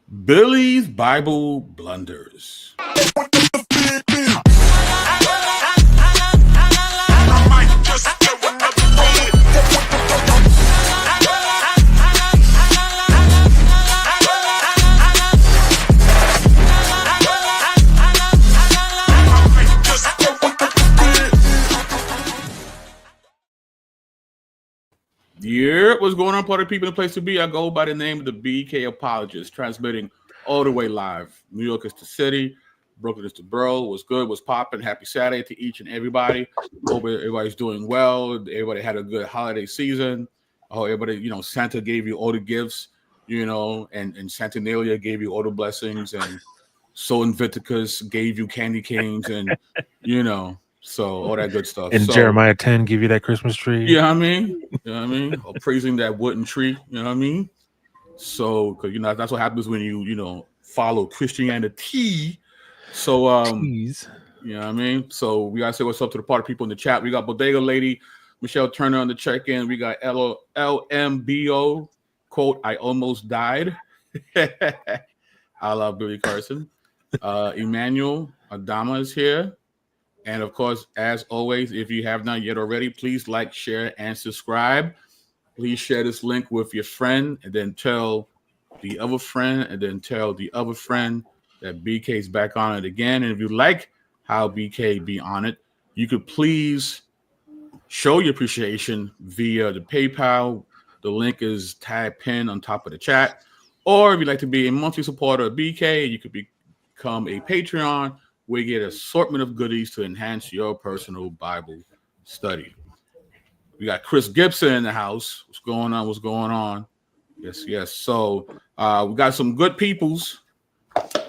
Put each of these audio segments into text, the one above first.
Billy's Bible Blunders. Yeah, what's going on, party people in the place to be? I go by the name of the BK Apologist, transmitting all the way live. New York is the city, Brooklyn is the borough. What's good? What's popping? Happy Saturday to each and everybody. Hope everybody's doing well. Everybody had a good holiday season. Oh, everybody, Santa gave you all the gifts, and Santanelia gave you all the blessings, and Sol Invictus gave you candy canes, and so all that good stuff. And so, Jeremiah 10 give you that Christmas tree. You know what I mean? You know what I mean? Or praising that wooden tree. You know what I mean? So, because that's what happens when you follow Christianity. So, you know what I mean? So we gotta say what's up to the party people in the chat. We got Bodega Lady, Michelle Turner on the check-in. We got LMBO quote, I almost died. I love Billy Carson. Emmanuel Adama is here. And of course, as always, if you have not yet already, please like, share, and subscribe. Please share this link with your friend, and then tell the other friend, and then tell the other friend that BK's back on it again. And if you like how BK be on it, you could please show your appreciation via the PayPal. The link is tagged pinned on top of the chat. Or if you'd like to be a monthly supporter of BK, you could become a Patreon. We get an assortment of goodies to enhance your personal Bible study. We got Chris Gibson in the house. What's going on? What's going on? Yes. So we got some good peoples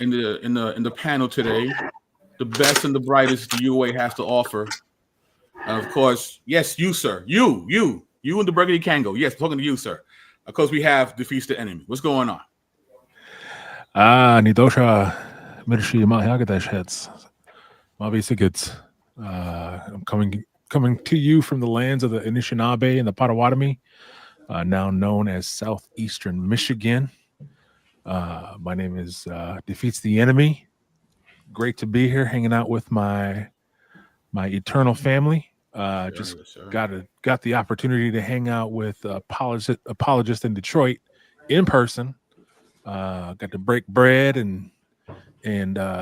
in the panel today. The best and the brightest the UA has to offer. And of course, yes, you, sir. You and the Burgundy Kango. Yes, I'm talking to you, sir. Of course, we have Defeats the Enemy. What's going on? Nidosha. I'm coming to you from the lands of the Anishinaabe and the Potawatomi, now known as southeastern Michigan. My name is Defeats the Enemy. Great to be here, hanging out with my eternal family. Just got the opportunity to hang out with Apologist in Detroit in person. Got to break bread and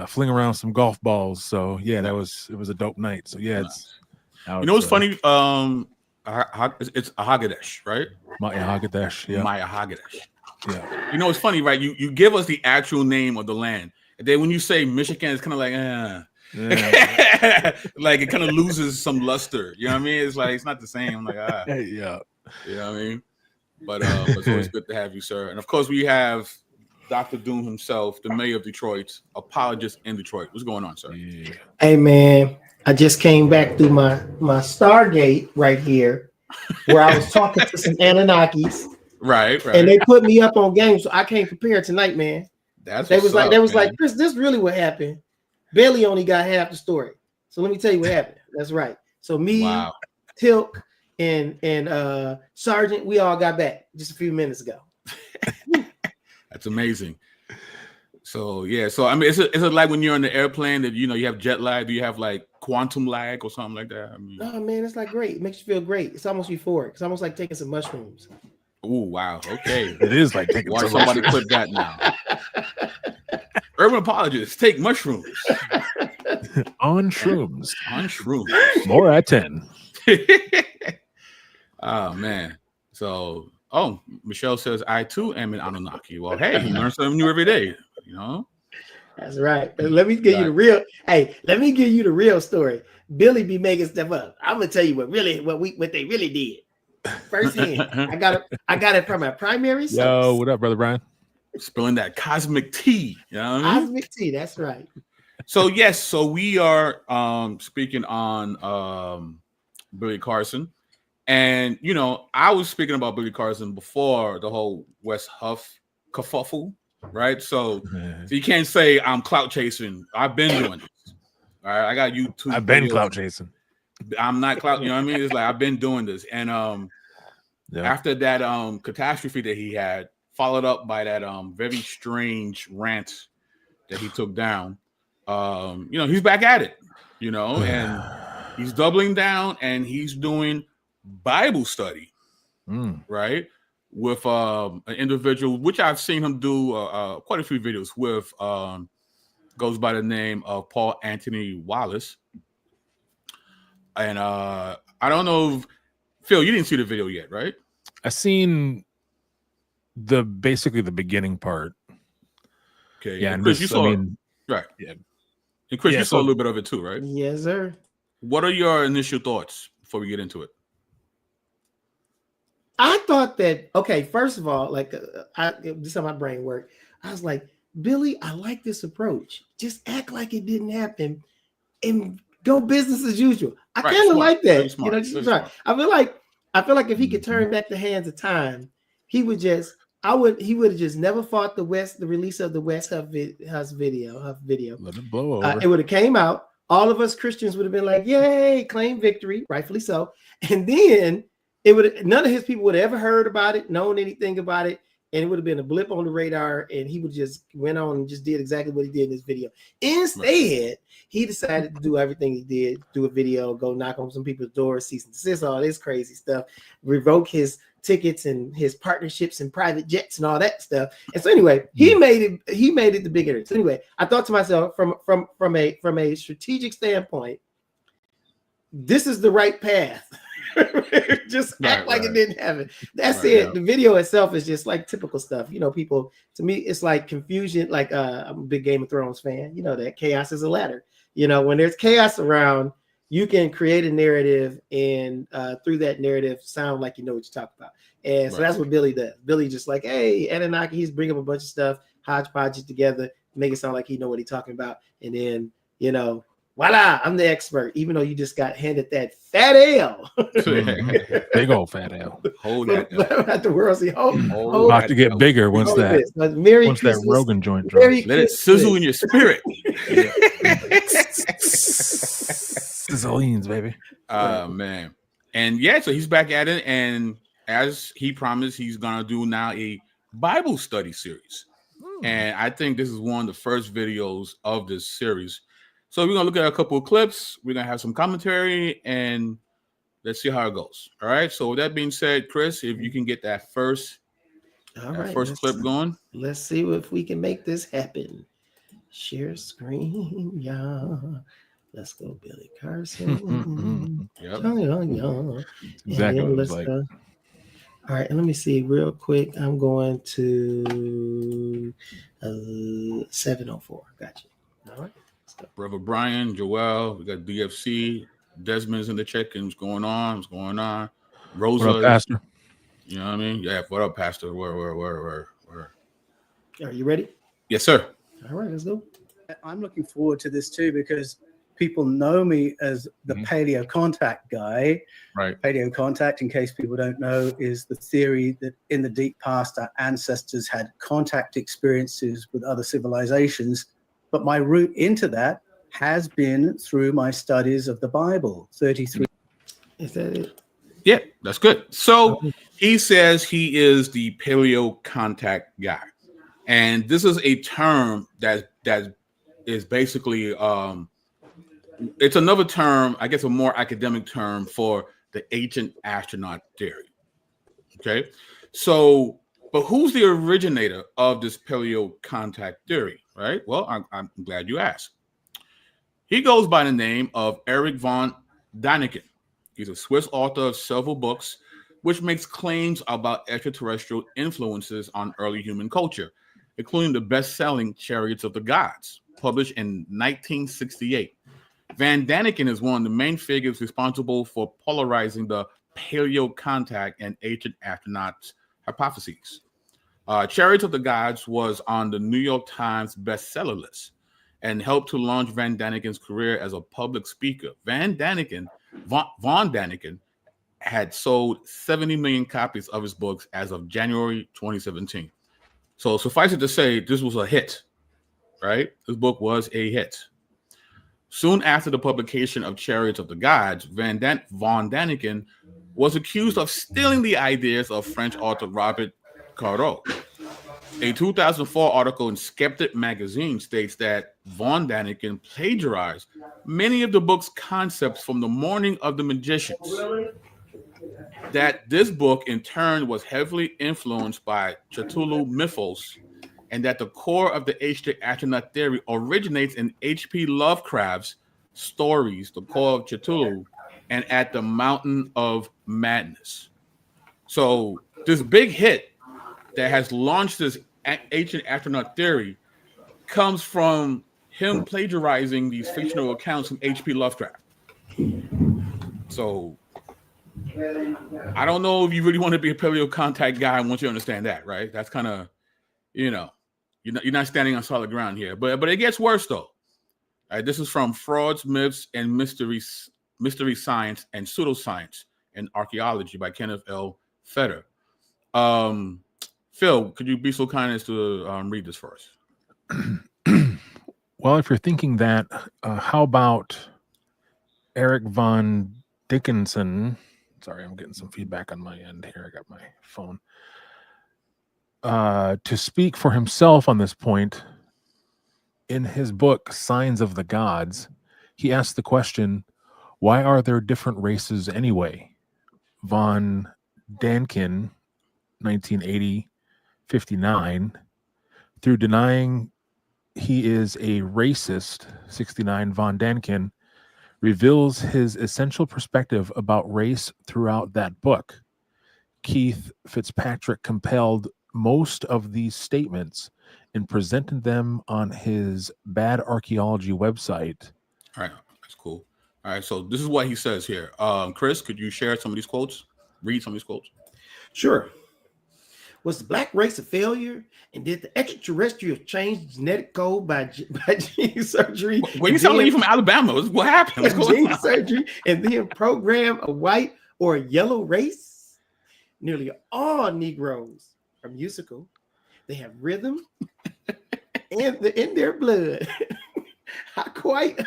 fling around some golf balls. So yeah, it was a dope night. So yeah, nice. What's funny? It's Ahagadesh, right? Maya Hagadesh. Yeah. Maya Hagadesh. Yeah. It's funny, right? You give us the actual name of the land, and then when you say Michigan, it's kind of like, like it kind of loses some luster. You know what I mean? It's like it's not the same. I'm like, yeah. You know what I mean? But it's always good to have you, sir. And of course, we have Dr. Doom himself, the mayor of Detroit, Apologist in Detroit. What's going on, sir? Yeah. Hey, man, I just came back through my Stargate right here, where I was talking to some Anunnakis. Right. And they put me up on game, so I came prepared tonight, man. They was like, Chris, this really what happened. Billy only got half the story. So let me tell you what happened. That's right. So me, Tilk, and Sergeant, we all got back just a few minutes ago. That's amazing. So yeah, I mean, is it like when you're on the airplane that you have jet lag? Do you have like quantum lag or something like that? I mean, oh man, it's like great. It makes you feel great. It's almost euphoric. It's almost like taking some mushrooms. Oh wow, okay. It is like taking. Watch somebody clip that now. Urban Apologists take mushrooms. On shrooms. More at 10. Oh man. So Michelle says I too am an Anunnaki. Well, hey, you learn something new every day, That's right. Let me give you the real. Hey, let me give you the real story. Billy be making stuff up. I'm gonna tell you what they really did. Firsthand. I got it from a primary source. Yo, what up, brother Brian? Spilling that cosmic tea. Cosmic tea, that's right. So yes, so we are speaking on Billy Carson. And I was speaking about Billy Carson before the whole West Huff kerfuffle, right? So you can't say I'm clout chasing. I've been doing this. All right, I got YouTube. I've been clout chasing. I'm not clout. You know what I mean? It's like I've been doing this. And after that catastrophe that he had followed up by that very strange rant that he took down. He's back at it, and he's doubling down and he's doing Bible study, right? With an individual, which I've seen him do quite a few videos with, goes by the name of Paul Anthony Wallis. And I don't know if, Phil, you didn't see the video yet, right? I seen basically the beginning part. Okay. Yeah, and Chris, you saw it. Right. Yeah. And Chris, you saw a little bit of it too, right? Yes, sir. What are your initial thoughts before we get into it? I thought that, okay, first of all, like this is how my brain worked. I was like, Billy, I like this approach. Just act like it didn't happen and go business as usual. I kind of like that. Smart. I feel like if he could turn back the hands of time, he would have just never fought the release of the West Huff video. Let it blow over. It would have came out. All of us Christians would have been like, yay, claim victory, rightfully so. And then none of his people would have ever heard about it, known anything about it, and it would have been a blip on the radar, and he would just went on and just did exactly what he did in this video. Instead, he decided to do everything he did, do a video, go knock on some people's doors, cease and desist, all this crazy stuff, revoke his tickets and his partnerships and private jets and all that stuff. And so anyway, he made it the big area. So anyway, I thought to myself from a strategic standpoint, this is the right path. Just act like it didn't happen. That's it. Yeah. The video itself is just like typical stuff. People, to me, it's like confusion. Like I'm a big Game of Thrones fan. That chaos is a ladder. When there's chaos around, you can create a narrative and through that narrative sound like you know what you're talking about. And so that's what Billy does. Billy just like, hey, Anunnaki, he's bringing up a bunch of stuff, hodgepodge it together, make it sound like he know what he's talking about. And then, voila, I'm the expert, even though you just got handed that fat L. Big old fat L. Hold that. At the world, about to get bigger once that Rogan joint drops. Let it sizzle in your spirit. Sizzlines, baby. Man. And so he's back at it. And as he promised, he's going to do now a Bible study series. And I think this is one of the first videos of this series. So we're going to look at a couple of clips. We're going to have some commentary and let's see how it goes. All right. So with that being said, Chris, if you can get that first clip going. Let's see if we can make this happen. Share screen, y'all. Let's go, Billy Carson. Exactly what it's like. All right, and let me see real quick. I'm going to 704. Got you. All right. Brother Brian, Joel, we got DFC, Desmond's in the check-ins going on. What's going on? Rosa, what up, Pastor? You know what I mean? Yeah, what up, Pastor? Where? Are you ready? Yes, sir. All right, let's go. I'm looking forward to this too because people know me as the Paleo-contact guy. Right. Paleo-contact, in case people don't know, is the theory that in the deep past our ancestors had contact experiences with other civilizations. But my route into that has been through my studies of the Bible. 33. Is that it? Yeah, that's good. So he says he is the Paleo-contact guy. And this is a term that is basically it's another term, I guess a more academic term for the ancient astronaut theory. Okay. So, but who's the originator of this Paleo-contact theory? Right. Well, I'm glad you asked. He goes by the name of Erich von Däniken. He's a Swiss author of several books, which makes claims about extraterrestrial influences on early human culture, including the best-selling Chariots of the Gods, published in 1968. Van Däniken is one of the main figures responsible for polarizing the Paleo-contact and ancient astronauts hypotheses. Chariots of the Gods was on the New York Times bestseller list and helped to launch Van Däniken's career as a public speaker. Von Däniken had sold 70 million copies of his books as of January 2017. So suffice it to say, this was a hit, right? This book was a hit. Soon after the publication of Chariots of the Gods, von Däniken was accused of stealing the ideas of French author Robert Caro. A 2004 article in Skeptic magazine states that von Daniken plagiarized many of the book's concepts from The Morning of the Magicians. That this book, in turn, was heavily influenced by Cthulhu mythos, and that the core of the H.J. astronaut theory originates in H.P. Lovecraft's stories, The Call of Cthulhu, and At the Mountain of Madness. So this big hit that has launched this ancient astronaut theory comes from him plagiarizing these fictional accounts from H.P. Lovecraft. So I don't know if you really want to be a paleo-contact guy once you understand that, right? That's kind of, you're not standing on solid ground here. But it gets worse though. This is from Frauds, Myths, and Mystery Science and Pseudoscience in Archaeology by Kenneth L. Fetter. Phil, could you be so kind as to read this for us? Well, if you're thinking that, how about Eric von Dickinson? Sorry, I'm getting some feedback on my end here. I got my phone. To speak for himself on this point, in his book, Signs of the Gods, he asked the question, why are there different races anyway? Von Daniken, 1980-59, through denying he is a racist, 69, von Daniken reveals his essential perspective about race throughout that book. Keith Fitzpatrick compiled most of these statements and presented them on his Bad Archaeology website. All right, that's cool. All right, so this is what he says here. Chris, could you share some of these quotes? Read some of these quotes. Sure. Was the black race a failure? And did the extraterrestrials change the genetic code by gene surgery? Well, you sound like you're from Alabama. What happened? What's going on? Surgery and then program a white or a yellow race? Nearly all Negroes are musical. They have rhythm and in their blood. I quite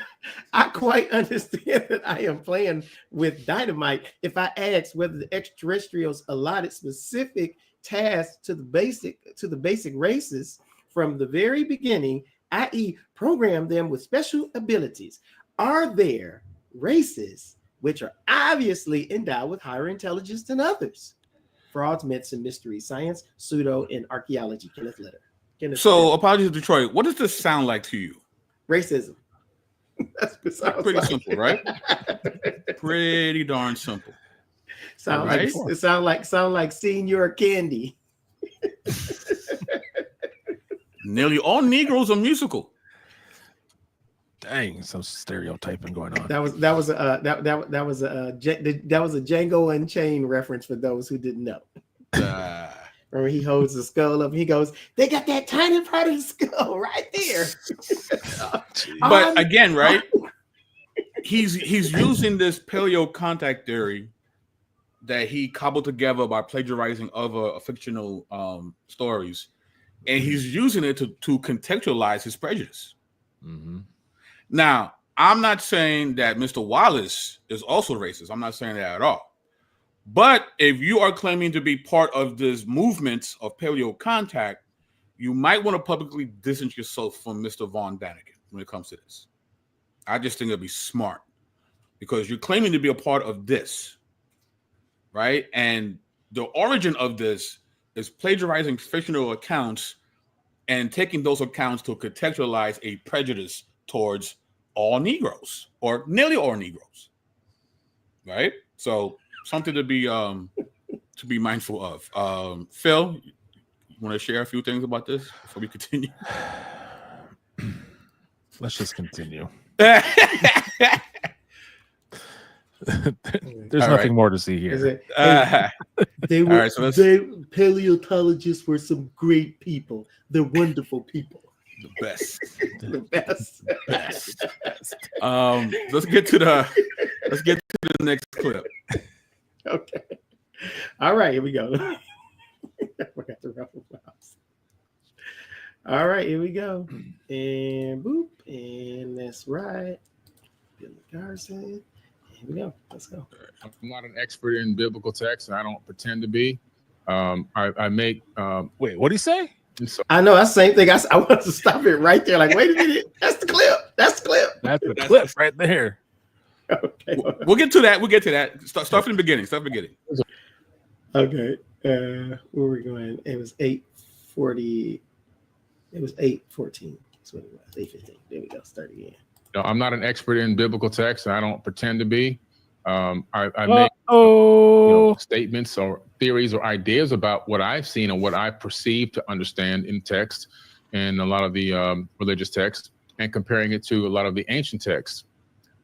understand that I am playing with dynamite if I ask whether the extraterrestrials allotted specific tasks to the basic races from the very beginning, i.e., program them with special abilities. Are there races which are obviously endowed with higher intelligence than others? Frauds, Myths, and Mystery Science, Pseudo, and Archaeology, Kenneth Litter. So, Apologies, Detroit, what does this sound like to you? Racism. That's pretty simple, right? Pretty darn simple. It sound like Senior Candy. Nearly all Negroes are musical. Dang, some stereotyping going on. That was a Django Unchained reference for those who didn't know. Remember, he holds the skull up. He goes, "They got that tiny part of the skull right there." But again, right? He's using this paleo-contact theory that he cobbled together by plagiarizing other fictional stories, and he's using it to contextualize his prejudice. Mm-hmm. Now, I'm not saying that Mr. Wallis is also racist. I'm not saying that at all. But if you are claiming to be part of this movement of paleo-contact, you might want to publicly distance yourself from Mr. Von Daniken when it comes to this. I just think it'd be smart because you're claiming to be a part of this, right? And the origin of this is plagiarizing fictional accounts and taking those accounts to contextualize a prejudice towards all Negroes or nearly all Negroes, right? So something to be mindful of. Phil, you want to share a few things about this before we continue? Let's just continue. There's nothing more to see here. Paleontologists were some great people. They're wonderful people. The best. The best. Let's get to the next clip. Okay. All right, here we go. Forgot to ruffle flowers. All right, here we go. And boop. And that's right. Billy Carson. Here we go. Let's go. I'm not an expert in biblical text, and I don't pretend to be. I make wait, what did he say? I know that's the same thing. I want to stop it right there. Like, wait a minute, that's the clip. That's the clip. That's the clip right there. Okay, we'll get to that. We'll get to that. Start from the beginning. Start from the beginning. Okay. Where were we going? It was 8:40. It was 8:14. That's what it was. 8:15. There we go. Start again. No, I'm not an expert in biblical text. I don't pretend to be. I make statements or theories or ideas about what I've seen and what I perceive to understand in text and a lot of the religious texts, and comparing it to a lot of the ancient texts.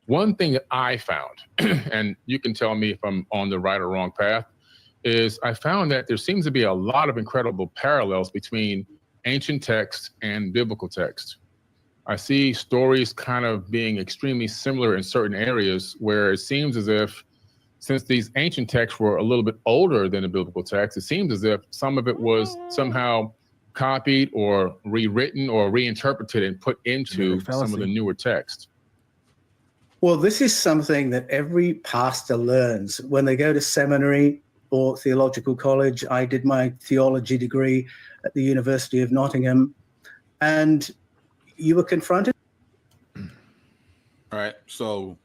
One thing that I found, and you can tell me if I'm on the right or wrong path, is I found that there seems to be a lot of incredible parallels between ancient text and biblical text. I see stories kind of being extremely similar in certain areas where it seems as if, since these ancient texts were a little bit older than the biblical text, it seems as if some of it was somehow copied or rewritten or reinterpreted and put into some of the newer text. Well, this is something that every pastor learns when they go to seminary or theological college. I did my theology degree at the University of Nottingham, and you were confronted. All right. So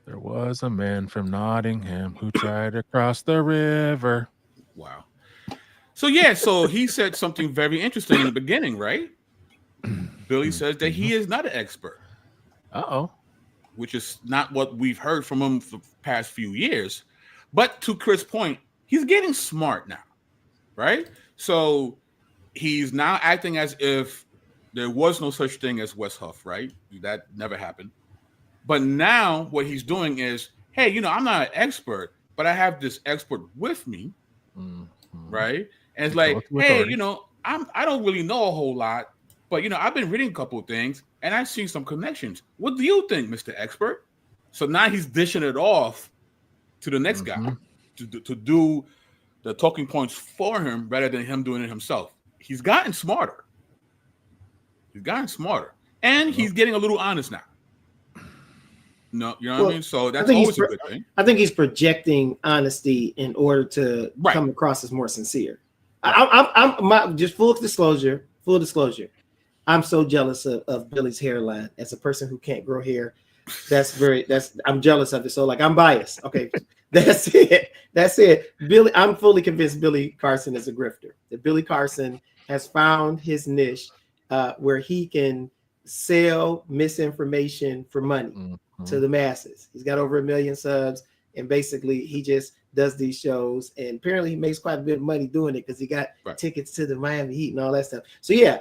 there was a man from Nottingham who tried to cross the river. Wow. So yeah, so he said something very interesting in the beginning, right? Billy says that he is not an expert. Uh-oh. Which is not what we've heard from him for the past few years. But to Chris' point, he's getting smart now, right? So he's now acting as if there was no such thing as West Huff, right? That never happened. But now what he's doing is, hey, I'm not an expert, but I have this expert with me, right? And it's like, hey, I don't really know a whole lot, but I've been reading a couple of things and I've seen some connections. What do you think, Mr. Expert? So now he's dishing it off to the next guy to do the talking points for him rather than him doing it himself. He's gotten smarter. And he's getting a little honest now. No, you know what I mean? So that's always a good thing. I think he's projecting honesty in order to come across as more sincere. Right. I'm just full disclosure. I'm so jealous of Billy's hairline as a person who can't grow hair. I'm jealous of it. So like I'm biased. Okay. That's it. Billy, I'm fully convinced Billy Carson is a grifter. That Billy Carson has found his niche where he can sell misinformation for money to the masses. He's got over 1 million subs, and basically he just does these shows, and apparently he makes quite a bit of money doing it because he got tickets to the Miami Heat and all that stuff. So yeah,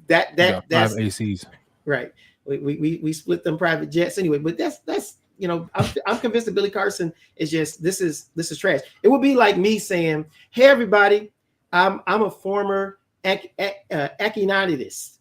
that's 5 ACs. Right. We split them private jets anyway, but that's I'm convinced that Billy Carson is just this is trash. It would be like me saying, hey everybody, I'm a former Achaemenidist.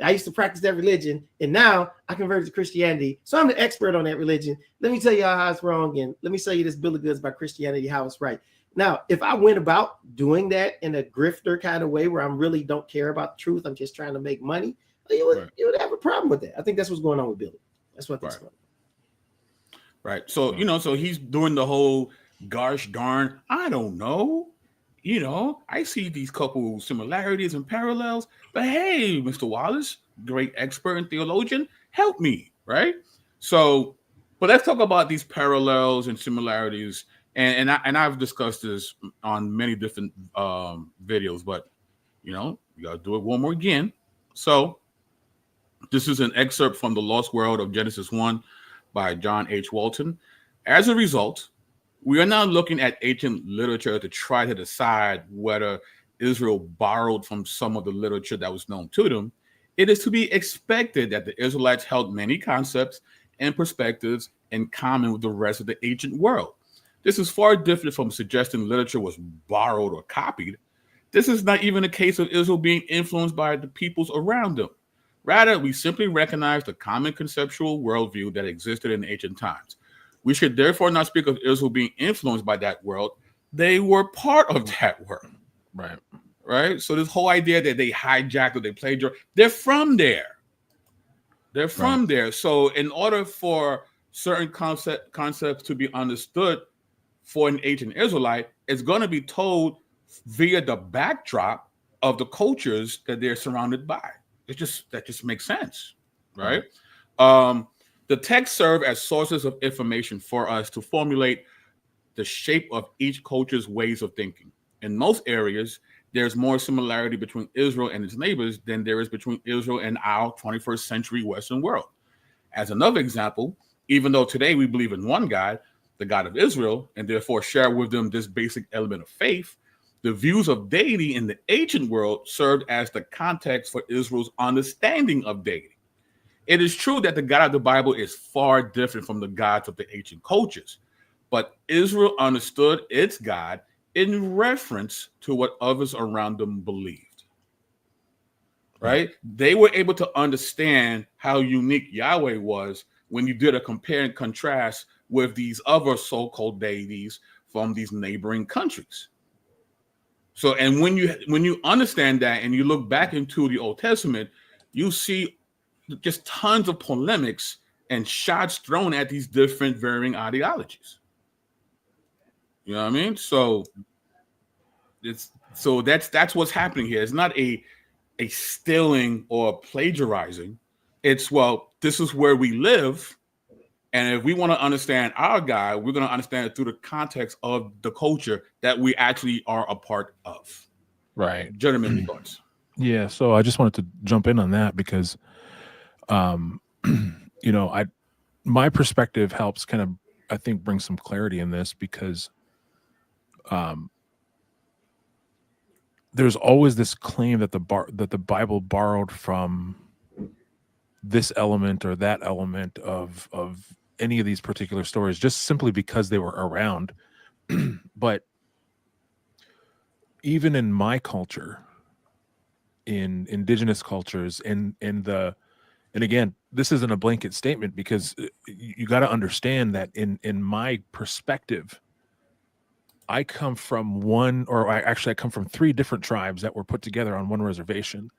I used to practice that religion, and now I converted to Christianity, so I'm the expert on that religion. Let me tell you how it's wrong, and let me sell you this bill of goods by Christianity, how it's right. Now, if I went about doing that in a grifter kind of way where I really don't care about the truth, I'm just trying to make money, you would have a problem with that. I think that's what's going on with Billy. That's what that's going on. Right. So, so he's doing the whole gosh darn, I don't know. I see these couple similarities and parallels, but hey, Mr. Wallis, great expert and theologian, help me, right? So, but let's talk about these parallels and similarities. And I've discussed this on many different videos, but you gotta do it one more again. So this is an excerpt from The Lost World of Genesis 1 by John H. Walton. As a result, we are now looking at ancient literature to try to decide whether Israel borrowed from some of the literature that was known to them. It is to be expected that the Israelites held many concepts and perspectives in common with the rest of the ancient world. This is far different from suggesting literature was borrowed or copied. This is not even a case of Israel being influenced by the peoples around them. Rather, we simply recognize the common conceptual worldview that existed in ancient times. We should therefore not speak of Israel being influenced by that world. They were part of that world. Right. So this whole idea that they hijacked or they played, they're from there. So in order for certain concepts to be understood for an ancient Israelite, it's going to be told via the backdrop of the cultures that they're surrounded by. That just makes sense, right? The texts serve as sources of information for us to formulate the shape of each culture's ways of thinking. In most areas, there's more similarity between Israel and its neighbors than there is between Israel and our 21st century Western world. As another example, even though today we believe in one God, the God of Israel, and therefore share with them this basic element of faith, the views of deity in the ancient world served as the context for Israel's understanding of deity. It is true that the God of the Bible is far different from the gods of the ancient cultures, but Israel understood its God in reference to what others around them believed. Right? They were able to understand how unique Yahweh was when you did a compare and contrast with these other so-called deities from these neighboring countries. So, and when you understand that and you look back into the Old Testament, you see just tons of polemics and shots thrown at these different varying ideologies. You know what I mean? So that's what's happening here. It's not a stealing or plagiarizing. It's, well, this is where we live, and if we want to understand our guy, we're going to understand it through the context of the culture that we actually are a part of. Right. Gentlemen, thoughts? Yeah. So I just wanted to jump in on that because, you know, my perspective helps kind of, I think, bring some clarity in this because, there's always this claim that the Bible borrowed from this element or that element of any of these particular stories, just simply because they were around. But even in my culture, in indigenous cultures, and again, this isn't a blanket statement because you got to understand that in my perspective, I come from I come from 3 different tribes that were put together on one reservation.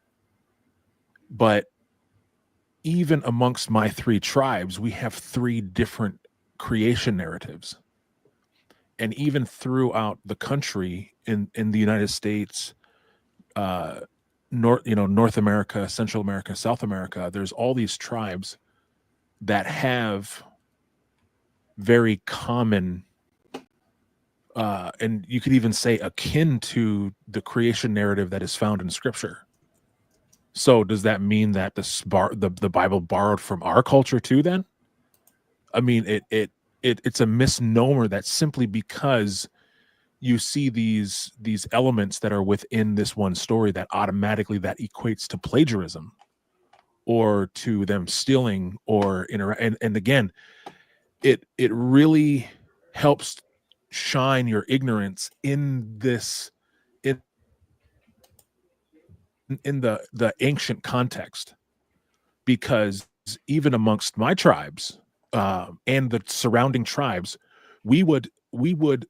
But even amongst my 3 tribes, we have 3 different creation narratives. And even throughout the country in the United States, North America, Central America, South America, there's all these tribes that have very common and you could even say akin to the creation narrative that is found in Scripture. So does that mean that the Bible borrowed from our culture too? Then, I mean, it's a misnomer that simply because you see these elements that are within this one story that automatically that equates to plagiarism or to them stealing or and again, it really helps shine your ignorance in this in the ancient context, because even amongst my tribes and the surrounding tribes, we would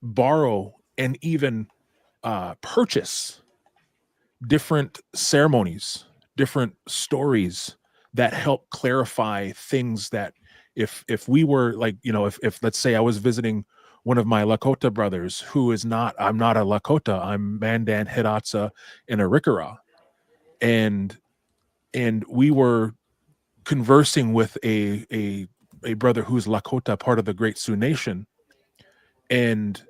borrow and even purchase different ceremonies, different stories that help clarify things that if we were like, if let's say I was visiting one of my Lakota brothers who is not, I'm not a Lakota, I'm Mandan, Hidatsa, and Arikara. And we were conversing with a brother who's Lakota, part of the Great Sioux Nation. And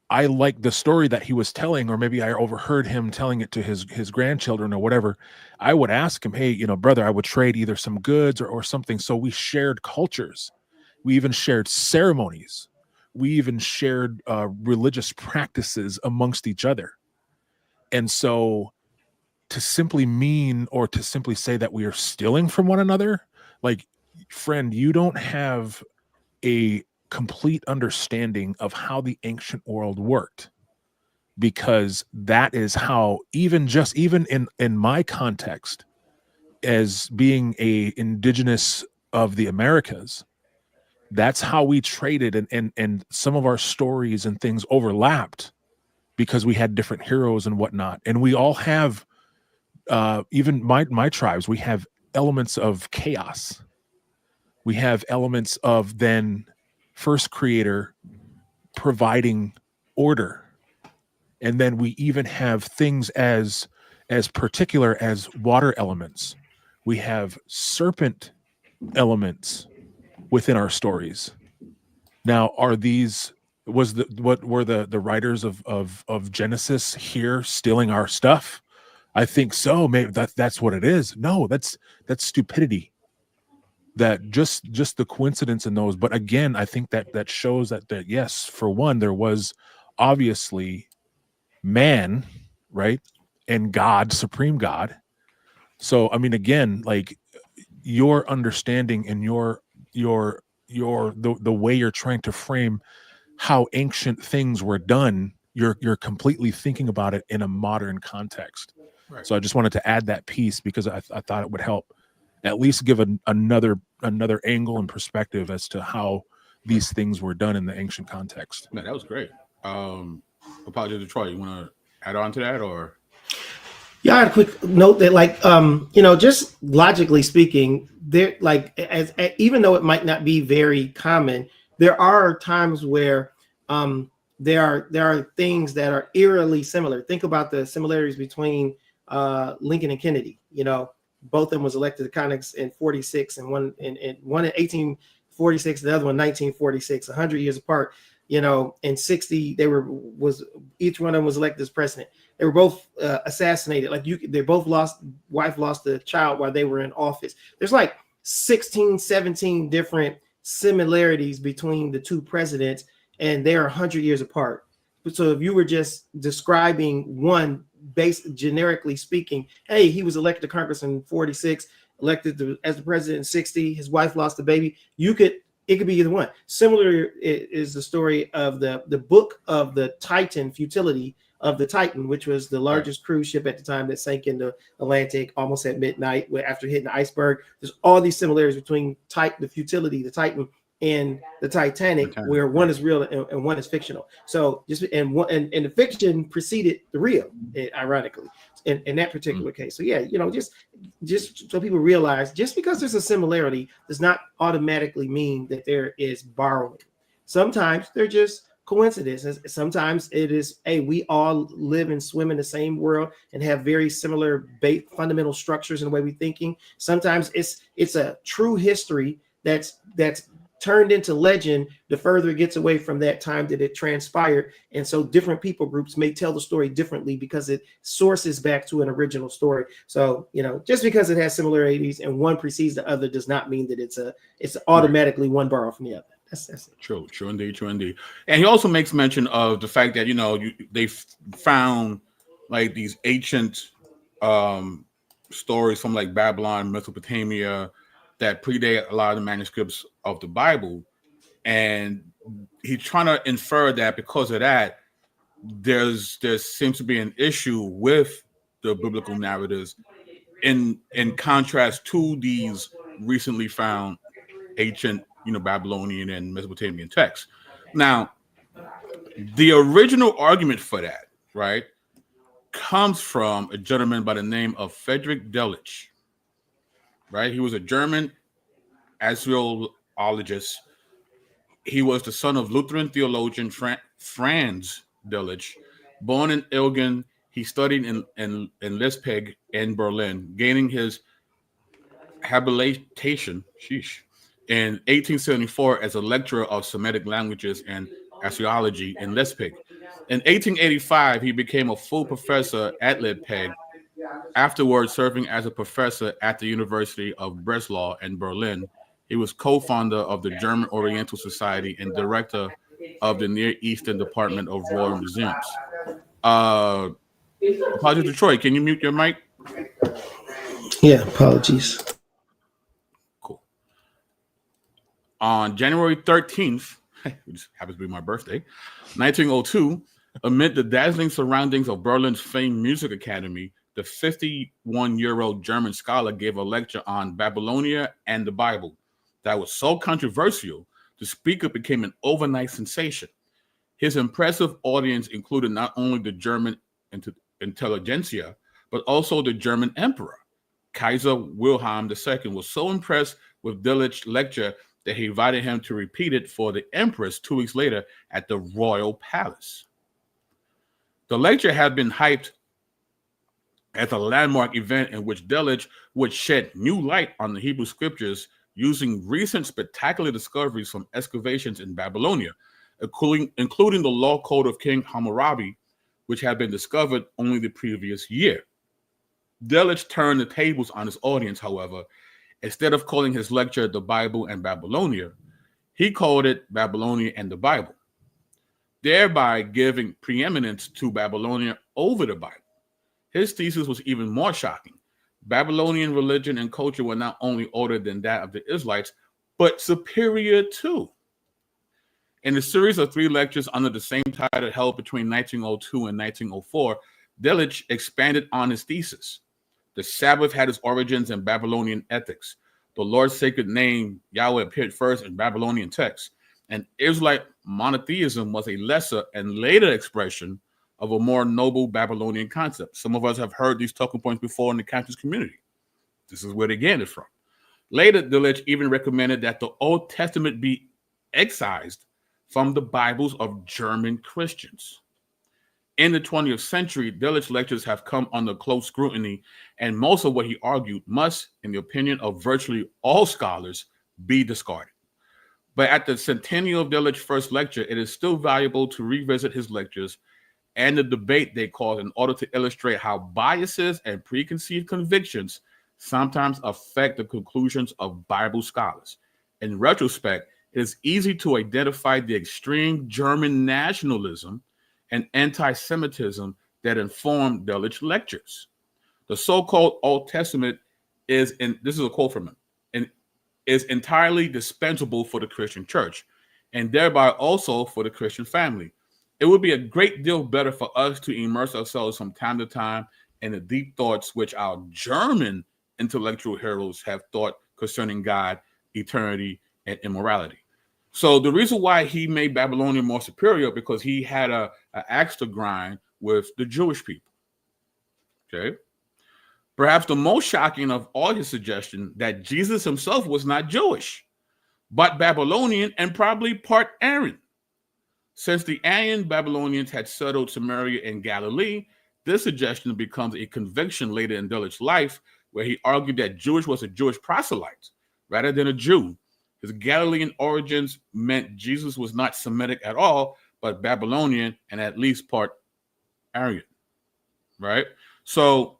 I liked the story that he was telling, or maybe I overheard him telling it to his grandchildren or whatever. I would ask him, hey, brother, I would trade either some goods or something. So we shared cultures. We even shared ceremonies. We even shared religious practices amongst each other. And so to simply say that we are stealing from one another, like, friend, you don't have a complete understanding of how the ancient world worked, because that is how even in my context as being a indigenous of the Americas, that's how we traded, and some of our stories and things overlapped because we had different heroes and whatnot. And we all have even my tribes, we have elements of chaos. We have elements of then first creator providing order. And then we even have things as particular as water elements. We have serpent elements within our stories. Now, are these what were the writers of Genesis here stealing our stuff? I think so. Maybe that's what it is. No, that's stupidity. That just the coincidence in those. But again, I think that shows that yes, for one, there was obviously man, right, and God, supreme God. So I mean, again, like your understanding and the way you're trying to frame how ancient things were done, you're completely thinking about it in a modern context. Right. So I just wanted to add that piece because I thought it would help at least give another angle and perspective as to how these things were done in the ancient context. Man, that was great. Apologist, Detroit, you want to add on to that, or? Yeah, I had a quick note that, like, just logically speaking, there, like, as even though it might not be very common, there are times where there are things that are eerily similar. Think about the similarities between Lincoln and Kennedy. Both of them was elected to Congress in 46, and one in 1846, the other one 1946, 100 years apart. In 60, each one of them was elected as president. They were both assassinated. They both wife lost a child while they were in office. There's like 16, 17 different similarities between the two presidents, and they're 100 years apart. So if you were just describing one, generically speaking, hey, he was elected to Congress in 46, elected as the president in 60, his wife lost a baby, it could be either one. Similar is the story of the book of the Titan, Futility of the Titan, which was the largest cruise ship at the time that sank in the Atlantic almost at midnight after hitting the iceberg. There's all these similarities between the Futility, the Titan, and the Titanic, where one is real and one is fictional. So and the fiction preceded the real, ironically, in that particular case. So yeah, just so people realize, just because there's a similarity does not automatically mean that there is borrowing. Sometimes they're just coincidences. Sometimes it is, hey, we all live and swim in the same world and have very similar fundamental structures in the way we're thinking. Sometimes it's a true history that's turned into legend the further it gets away from that time that it transpired. And so different people groups may tell the story differently because it sources back to an original story. So, just because it has similarities and one precedes the other does not mean that it's automatically one borrowed from the other. That's it. True indeed. And he also makes mention of the fact that, they found like these ancient stories from like Babylon, Mesopotamia, that predate a lot of the manuscripts of the Bible. And he's trying to infer that because of that, there seems to be an issue with the biblical narratives in contrast to these recently found ancient, Babylonian and Mesopotamian texts. Now, the original argument for that, right, comes from a gentleman by the name of Friedrich Delitzsch. Right, he was a German Apologist. He was the son of Lutheran theologian Franz Delitzsch. Born in Ilgen, he studied in Leipzig and Berlin, gaining his habilitation in 1874 as a lecturer of Semitic languages and archaeology in Leipzig. In 1885, he became a full professor at Leipzig, afterwards serving as a professor at the University of Breslau in Berlin. He was co-founder of the German Oriental Society and director of the Near Eastern Department of Royal Museums. Apologist, Detroit, can you mute your mic? Yeah, apologies. Cool. On January 13th, which happens to be my birthday, 1902, amid the dazzling surroundings of Berlin's famed music academy, the 51-year-old German scholar gave a lecture on Babylonia and the Bible that was so controversial, the speaker became an overnight sensation. His impressive audience included not only the German intelligentsia, but also the German emperor. Kaiser Wilhelm II was so impressed with Delitzsch's lecture that he invited him to repeat it for the empress 2 weeks later at the royal palace. The lecture had been hyped as a landmark event in which Delitzsch would shed new light on the Hebrew scriptures using recent spectacular discoveries from excavations in Babylonia, including the law code of King Hammurabi, which had been discovered only the previous year. Delitzsch turned the tables on his audience, however. Instead of calling his lecture The Bible and Babylonia, he called it Babylonia and the Bible, thereby giving preeminence to Babylonia over the Bible. His thesis was even more shocking. Babylonian religion and culture were not only older than that of the Israelites, but superior too. In a series of 3 lectures under the same title held between 1902 and 1904, Delitzsch expanded on his thesis. The Sabbath had its origins in Babylonian ethics. The Lord's sacred name, Yahweh, appeared first in Babylonian texts, and Israelite monotheism was a lesser and later expression of a more noble Babylonian concept. Some of us have heard these talking points before in the campus community. This is where they gained it from. Later, Delitzsch even recommended that the Old Testament be excised from the Bibles of German Christians. In the 20th century, Delitzsch's lectures have come under close scrutiny, and most of what he argued must, in the opinion of virtually all scholars, be discarded. But at the centennial of Delitzsch's first lecture, it is still valuable to revisit his lectures and the debate they caused in order to illustrate how biases and preconceived convictions sometimes affect the conclusions of Bible scholars. In retrospect, it is easy to identify the extreme German nationalism and anti-Semitism that informed Delitzsch's lectures. The so-called Old Testament this is a quote from him, is entirely dispensable for the Christian church, and thereby also for the Christian family. It would be a great deal better for us to immerse ourselves from time to time in the deep thoughts which our German intellectual heroes have thought concerning God, eternity, and immorality. So the reason why he made Babylonia more superior, because he had an axe to grind with the Jewish people. Okay. Perhaps the most shocking of all his suggestion that Jesus himself was not Jewish, but Babylonian and probably part Aryan. Since the Aryan Babylonians had settled Samaria and Galilee, this suggestion becomes a conviction later in Delitzsch's life, where he argued that Jewish was a Jewish proselyte rather than a Jew. His Galilean origins meant Jesus was not Semitic at all, but Babylonian and at least part Aryan, right? So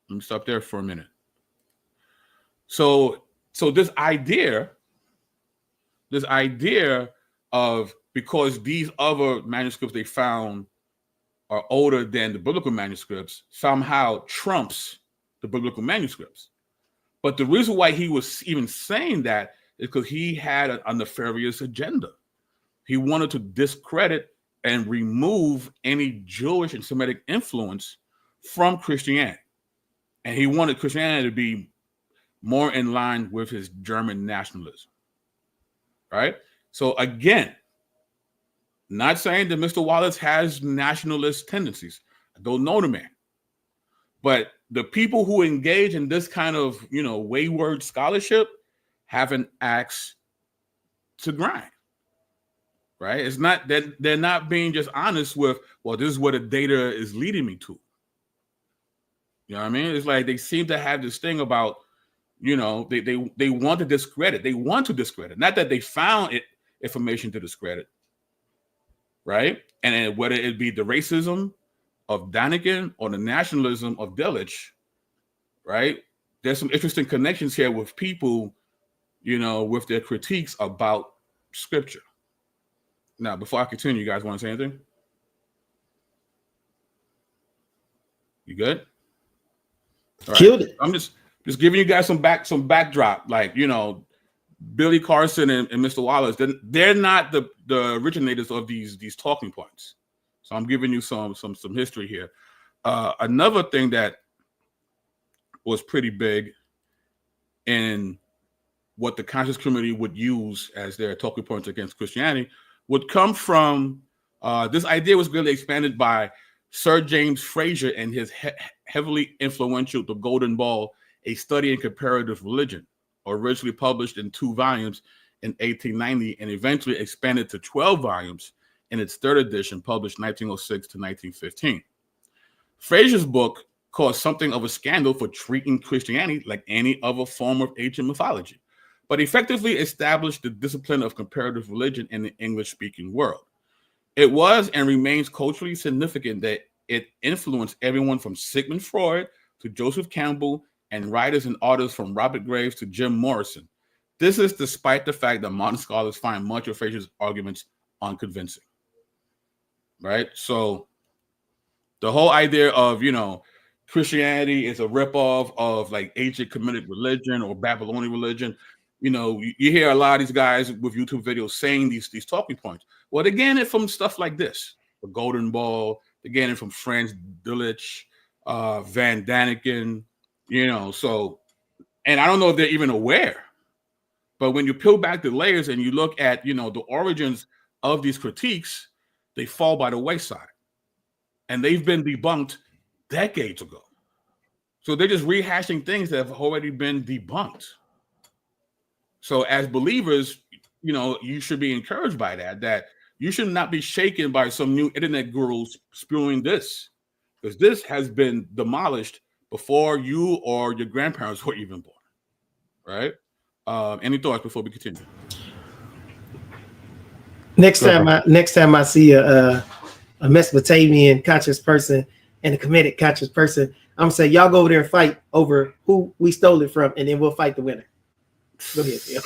let me stop there for a minute. So this idea of, because these other manuscripts they found are older than the biblical manuscripts, somehow trumps the biblical manuscripts. But the reason why he was even saying that is because he had a nefarious agenda. He wanted to discredit and remove any Jewish and Semitic influence from Christianity. And he wanted Christianity to be more in line with his German nationalism. Right? So again, not saying that Mr. Wallis has nationalist tendencies. I don't know the man. But the people who engage in this kind of, wayward scholarship have an axe to grind, right? It's not that they're not being just honest with, well, this is what the data is leading me to. You know what I mean? It's like they seem to have this thing about, they want to discredit. They want to discredit. Not that they found information to discredit, right? And whether it be the racism of Daniken or the nationalism of Delitzsch, right? There's some interesting connections here with people, with their critiques about scripture. Now, before I continue, you guys want to say anything? You good? All Killed it. I'm just giving you guys some backdrop. Like, Billy Carson and Mr. Wallis, they're not the originators of these talking points. So I'm giving you some history here. Another thing that was pretty big in what the conscious community would use as their talking points against Christianity would come from this idea was really expanded by Sir James Frazer and his heavily influential The Golden Ball, A Study in Comparative Religion, originally published in 2 volumes in 1890 and eventually expanded to 12 volumes in its third edition, published 1906 to 1915. Fraser's book caused something of a scandal for treating Christianity like any other form of ancient mythology, but effectively established the discipline of comparative religion in the English-speaking world. It was and remains culturally significant that it influenced everyone from Sigmund Freud to Joseph Campbell and writers and artists from Robert Graves to Jim Morrison. This is despite the fact that modern scholars find much of Fraser's arguments unconvincing. Right? So the whole idea of, Christianity is a ripoff of like ancient Kemetic religion or Babylonian religion. You hear a lot of these guys with YouTube videos saying these talking points. Well, they're getting it from stuff like this, the Golden Ball. They're getting it from Friedrich Delitzsch, Van Daniken, So, and I don't know if they're even aware. But when you peel back the layers and you look at, the origins of these critiques, they fall by the wayside. And they've been debunked decades ago. So they're just rehashing things that have already been debunked. So as believers, you should be encouraged by that you should not be shaken by some new internet gurus spewing this, because this has been demolished before you or your grandparents were even born, right? Any thoughts before we continue? Next time I see a Mesopotamian conscious person and a Kemetic conscious person, I'm gonna say, y'all go over there and fight over who we stole it from, and then we'll fight the winner. Go ahead, Phil.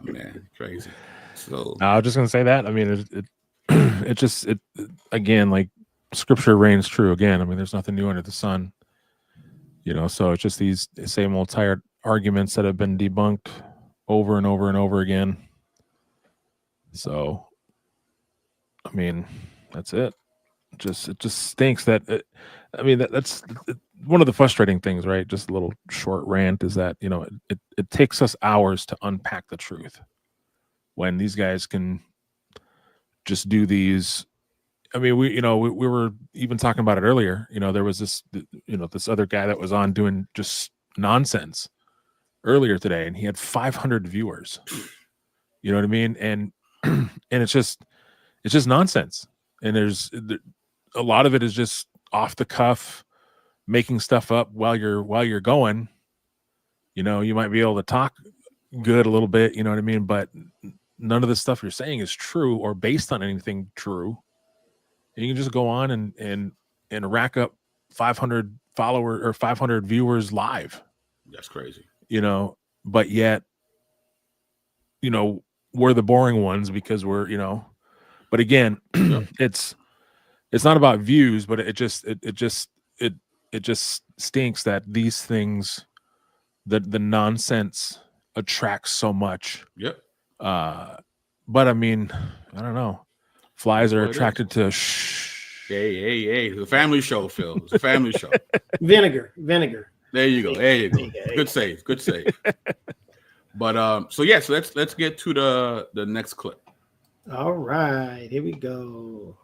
Man, crazy. So I was just gonna say that. I mean, it again, like scripture reigns true again. I mean, there's nothing new under the sun. So it's just these same old tired arguments that have been debunked over and over and over again. So, I mean, that's it. It just stinks that. That's one of the frustrating things, right? Just a little short rant is that it takes us hours to unpack the truth when these guys can just do these. I mean, we were even talking about it earlier. There was this other guy that was on doing just nonsense earlier today, and he had 500 viewers. You know what I mean? And and it's just nonsense. And there's a lot of it is just off the cuff, making stuff up while you're going. You might be able to talk good a little bit. You know what I mean? But none of the stuff you're saying is true or based on anything true. And you can just go on and rack up 500 followers or 500 viewers live. That's crazy. But yet, we're the boring ones because we're, but again, it's not about views, but it just stinks that these things, the nonsense attracts so much. Yep. But I mean, I don't know. Flies are attracted to Hey. It's a family show, Phil. It's a family show. Vinegar. There you go. Good save. But so let's get to the next clip. All right, here we go.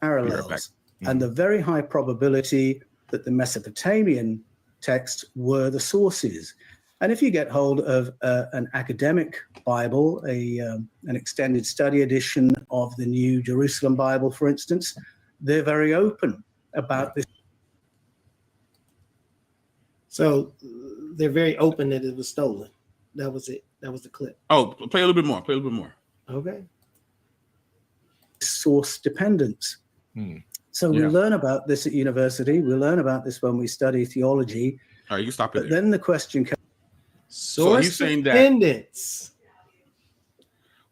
Parallels and the very high probability that the Mesopotamian texts were the sources. And if you get hold of an academic Bible, an extended study edition of the New Jerusalem Bible, for instance, they're very open about this. So they're very open that it was stolen. That was it. That was the clip. Oh, play a little bit more. Okay. Source dependence. So we learn about this at university. We learn about this when we study theology. All right, you can stop it there. Then the question comes. Source dependence.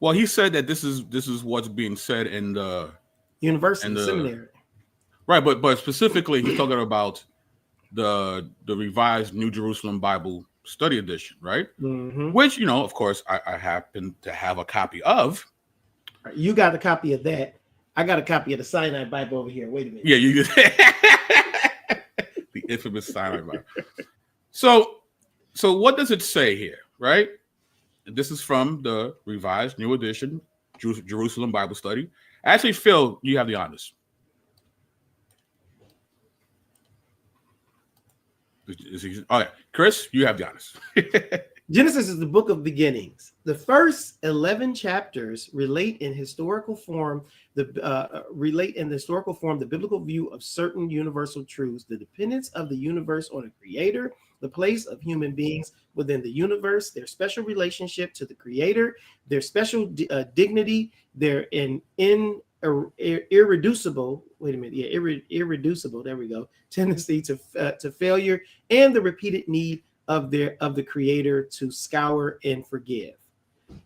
Well, he said that this is what's being said in the university seminary. Right, but specifically he's talking about the Revised New Jerusalem Bible Study Edition, right? Mm-hmm. Which, of course, I happen to have a copy of. You got a copy of that. I got a copy of the Sinai Bible over here. Wait a minute. Yeah, you the infamous Sinai Bible. So what does it say here, right? This is from the Revised New Edition Jerusalem Bible Study. Actually, Phil, you have the honors. All right, Chris, you have the honors. Genesis is the book of beginnings. The first 11 chapters relate in historical form the biblical view of certain universal truths, the dependence of the universe on a creator, the place of human beings within the universe, their special relationship to the creator, their special dignity, their irreducible, irreducible, there we go, tendency to failure, and the repeated need of the creator to scour and forgive.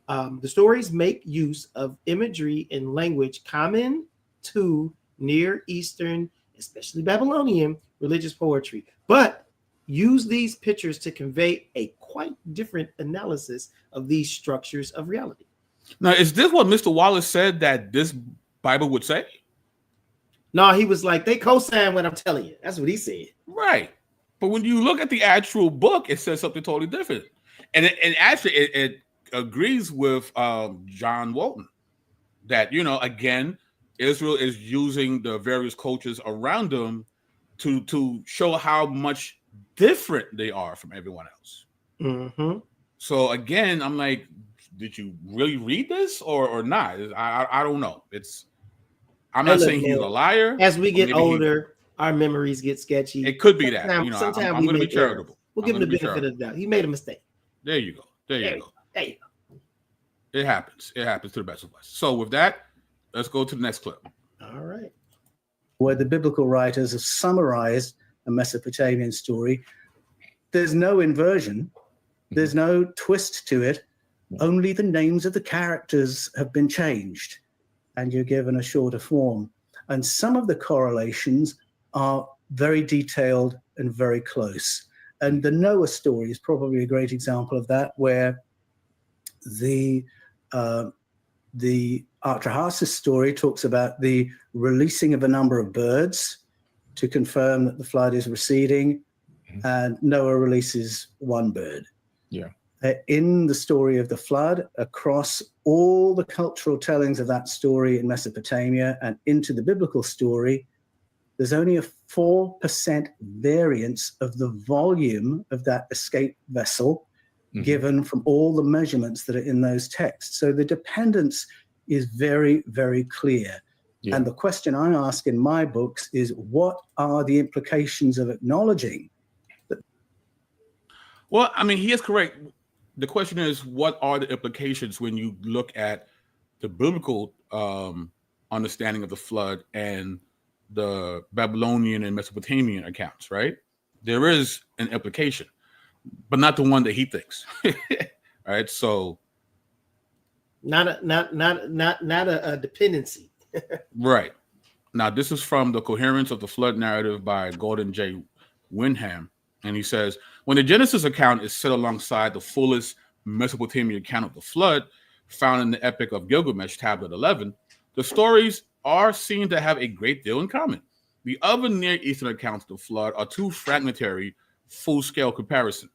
The stories make use of imagery and language common to Near Eastern, especially Babylonian, religious poetry, but use these pictures to convey a quite different analysis of these structures of reality. Now, is this what Mr. Wallis said that this Bible would say? No, he was like, they co-sign what I'm telling you. That's what he said. Right. But when you look at the actual book, it says something totally different. And it agrees with John Walton that, again, Israel is using the various cultures around them to show how much different they are from everyone else. Mm-hmm. So again, I'm like, did you really read this or not? I don't know. I'm not saying he's a liar. As we get older, our memories get sketchy. It could be that. Sometimes I'm going to be charitable. We'll give him the benefit of the doubt. He made a mistake. There you go. There you go. It happens. It happens to the best of us. So with that, let's go to the next clip. All right. Where the biblical writers have summarized a Mesopotamian story, there's no inversion. There's no twist to it. Only the names of the characters have been changed, and you're given a shorter form. And some of the correlations are very detailed and very close. And the Noah story is probably a great example of that, where the Artrahasis story talks about the releasing of a number of birds to confirm that the flood is receding, and Noah releases one bird. Yeah. In the story of the flood, across all the cultural tellings of that story in Mesopotamia and into the biblical story, there's only a 4% variance of the volume of that escape vessel given from all the measurements that are in those texts. So the dependence is very, very clear. Yeah. And the question I ask in my books is, what are the implications of acknowledging that? Well, I mean, he is correct. The question is, what are the implications when you look at the biblical understanding of the flood and the Babylonian and Mesopotamian accounts, right? There is an implication, but not the one that he thinks. Right? So not a dependency. Right. Now, this is from The Coherence of the Flood Narrative by Gordon J. Wyndham. And he says, when the Genesis account is set alongside the fullest Mesopotamian account of the flood found in the Epic of Gilgamesh, Tablet 11, the stories are seen to have a great deal in common. The other Near Eastern accounts of the flood are too fragmentary, full-scale comparison.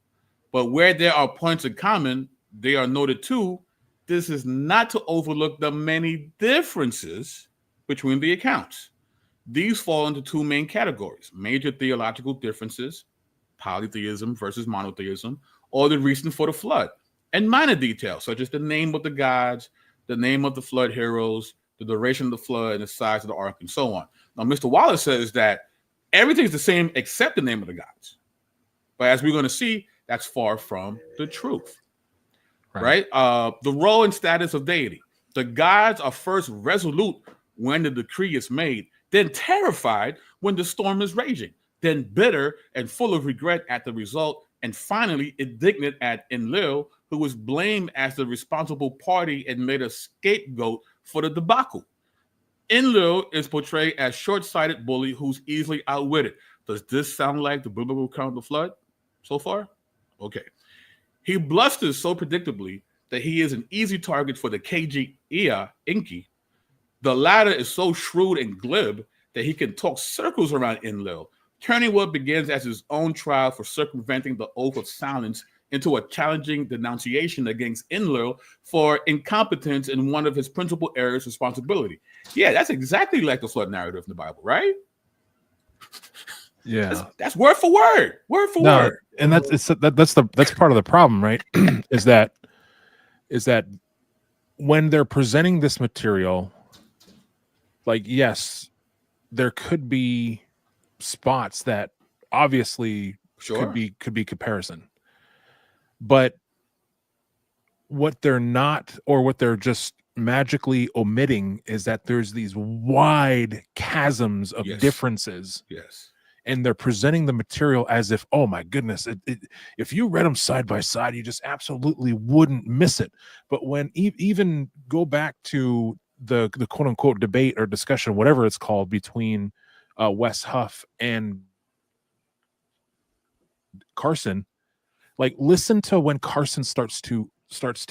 But where there are points in common, they are noted too. This is not to overlook the many differences between the accounts. These fall into two main categories: major theological differences, polytheism versus monotheism, or the reason for the flood, and minor details such as the name of the gods, the name of the flood heroes, the duration of the flood, and the size of the ark, and so on. Now, Mr. Wallis says that everything's the same except the name of the gods. But as we're going to see, that's far from the truth. Right? The role and status of deity. The gods are first resolute when the decree is made, then terrified when the storm is raging, then bitter and full of regret at the result, and finally indignant at Enlil, who was blamed as the responsible party and made a scapegoat for the debacle. Enlil is portrayed as short-sighted bully who's easily outwitted. Does this sound like the biblical account of the flood so far? Okay. He blusters so predictably that he is an easy target for the KG Inky. The latter is so shrewd and glib that he can talk circles around Enlil, turning what begins as his own trial for circumventing the oath of silence into a challenging denunciation against Enlil for incompetence in one of his principal areas of responsibility. Yeah, that's exactly like the flood narrative in the Bible, right? Yeah. That's word for word. Word for word. And that's part of the problem, right? is that when they're presenting this material, like, yes, there could be spots that obviously could be comparison, but what they're not, or what they're just magically omitting, is that there's these wide chasms of differences. Yes. And they're presenting the material as if, oh my goodness, if you read them side by side, you just absolutely wouldn't miss it. But when even go back to the quote unquote debate or discussion, whatever it's called, between Wes Huff and Carson, like, listen to when Carson starts to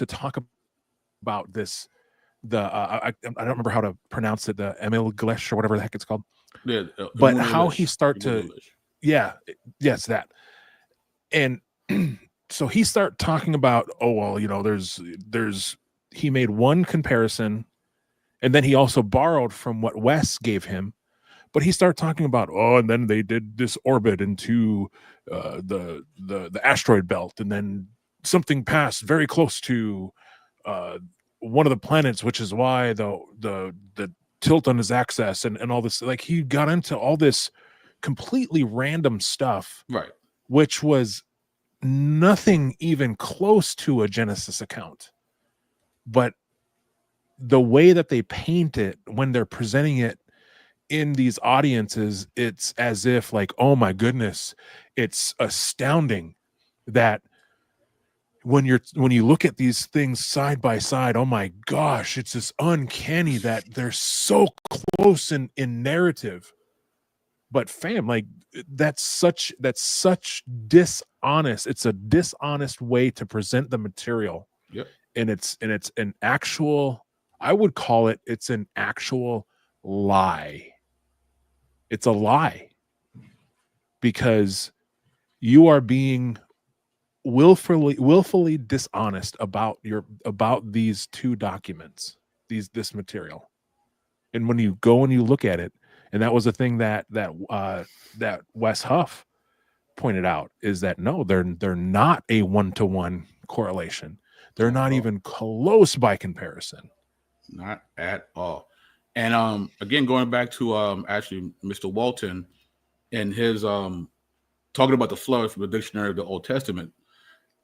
talk about this, I don't remember how to pronounce it, the Emil Glesch or whatever the heck it's called. Yeah, but how he start to that, and so he start talking about, oh well, you know, there's he made one comparison, and then he also borrowed from what Wes gave him, but he started talking about, oh, and then they did this orbit into the asteroid belt, and then something passed very close to one of the planets, which is why the tilt on his axis and all this. Like, he got into all this completely random stuff, right, which was nothing even close to a Genesis account. But the way that they paint it when they're presenting it in these audiences, it's as if, like, oh my goodness, it's astounding that when you look at these things side by side, oh my gosh, it's just uncanny that they're so close in narrative. But fam, like, that's such dishonest. It's a dishonest way to present the material. Yep. And it's an actual, I would call it, it's an actual lie. It's a lie, because you are being willfully dishonest about these two documents, this material. And when you go and you look at it, and that was the thing that Wes Huff pointed out, is that no, they're not a one-to-one correlation. They're not even close by comparison. Not at all. And again, going back to actually Mr. Walton and his talking about the flood from the dictionary of the Old Testament.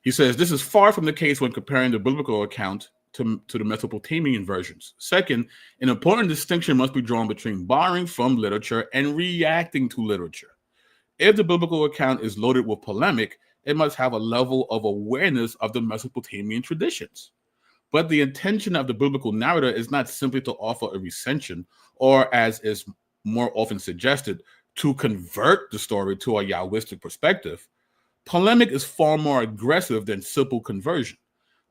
He says this is far from the case when comparing the biblical account to the Mesopotamian versions. Second, an important distinction must be drawn between borrowing from literature and reacting to literature. If the biblical account is loaded with polemic, it must have a level of awareness of the Mesopotamian traditions. But the intention of the biblical narrator is not simply to offer a recension, or, as is more often suggested, to convert the story to a Yahwistic perspective. Polemic is far more aggressive than simple conversion.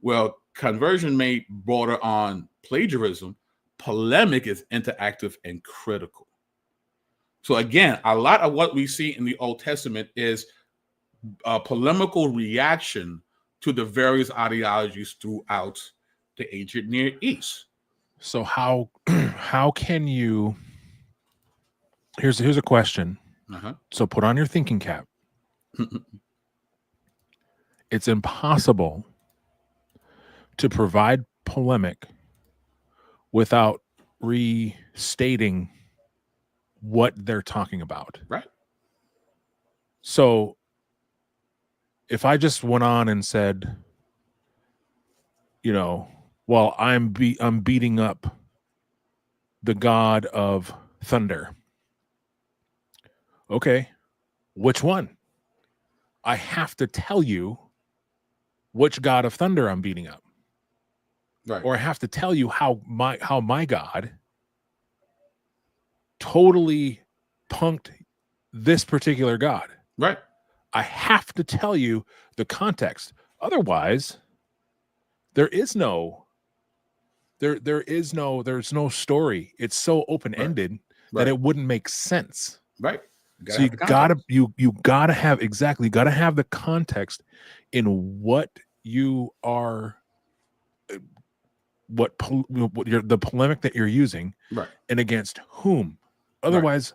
Well, conversion may border on plagiarism. Polemic is interactive and critical. So again, a lot of what we see in the Old Testament is a polemical reaction to the various ideologies throughout the ancient Near East. So how can you? Here's a question. So put on your thinking cap. It's impossible to provide polemic without restating what they're talking about. Right. So if I just went on and said, you know, well, I'm beating up the god of thunder. Okay, which one? I have to tell you which god of thunder I'm beating up. Right. Or I have to tell you how my God totally punked this particular god. Right. I have to tell you the context. Otherwise, there's no story. It's so open-ended that it wouldn't make sense. Right. So you gotta have the context in what you are, the polemic that you're using, right, and against whom. Otherwise,